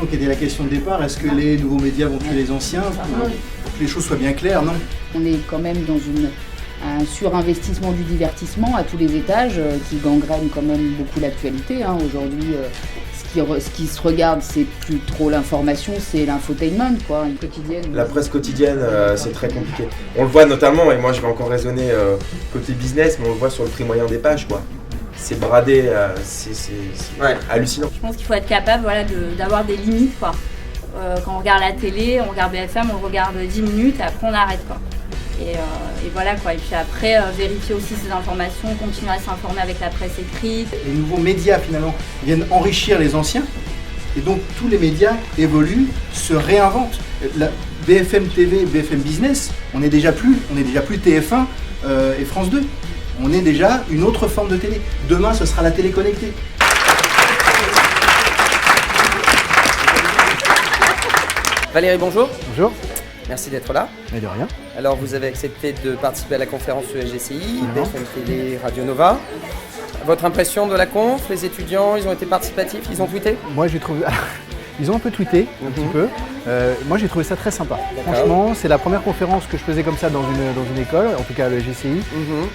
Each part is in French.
question qui était la question de départ, est-ce que les nouveaux médias vont tuer les anciens? Pour que les choses soient bien claires, non. On est quand même dans un surinvestissement du divertissement à tous les étages qui gangrène quand même beaucoup l'actualité. Aujourd'hui, ce qui se regarde, c'est plus trop l'information, c'est l'infotainment, quoi, une quotidienne. La presse quotidienne, c'est très compliqué. On le voit notamment, et moi je vais encore raisonner côté business, mais on le voit sur le prix moyen des pages, quoi. C'est bradé, c'est hallucinant. Je pense qu'il faut être capable d'avoir des limites, quoi. Quand on regarde la télé, on regarde BFM, on le regarde 10 minutes et après on arrête, quoi. Et voilà, quoi. Et puis après, vérifier aussi ces informations, continuer à s'informer avec la presse écrite. Les nouveaux médias finalement viennent enrichir les anciens et donc tous les médias évoluent, se réinventent. La BFM TV, BFM Business, on n'est déjà plus TF1 et France 2. On est déjà une autre forme de télé. Demain, ce sera la télé connectée. Valérie, bonjour. Bonjour. Merci d'être là. Mais de rien. Alors, vous avez accepté de participer à la conférence ESGCI, BFM TV, Radio Nova. Votre impression de la conf? Les étudiants, ils ont été participatifs? Ils ont tweeté? Moi, j'ai trouvé... Ils ont un peu tweeté, un petit peu. Moi, j'ai trouvé ça très sympa. Franchement, c'est la première conférence que je faisais comme ça dans une école, en tout cas à l'ESGCI.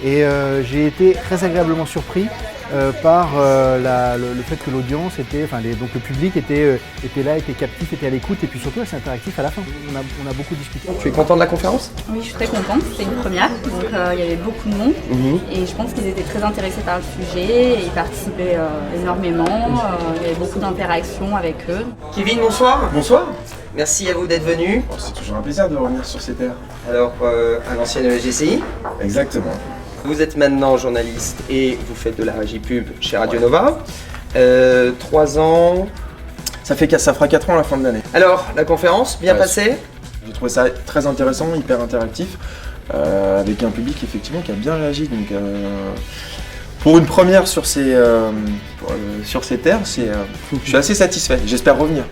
Et j'ai été très agréablement surpris par le fait que l'audience était, donc le public était là, était captif, était à l'écoute et puis surtout assez interactif à la fin. On a beaucoup discuté. Tu es content de la conférence? Oui, je suis très contente. C'était une première, donc il y avait beaucoup de monde. Et je pense qu'ils étaient très intéressés par le sujet et ils participaient énormément. Il y avait beaucoup d'interactions avec eux. Kevin, bonsoir. Bonsoir. Merci à vous d'être venu. C'est toujours un plaisir de revenir sur ces terres. Alors, à l'ancienne ESGCI. Exactement. Vous êtes maintenant journaliste et vous faites de la régie pub chez Radio Nova. 3 ans. Ça fera 4 ans à la fin de l'année. Alors, la conférence, bien passée? J'ai trouvé ça très intéressant, hyper interactif, avec un public effectivement qui a bien réagi. Donc, pour une première sur ces terres, je suis assez satisfait. J'espère revenir.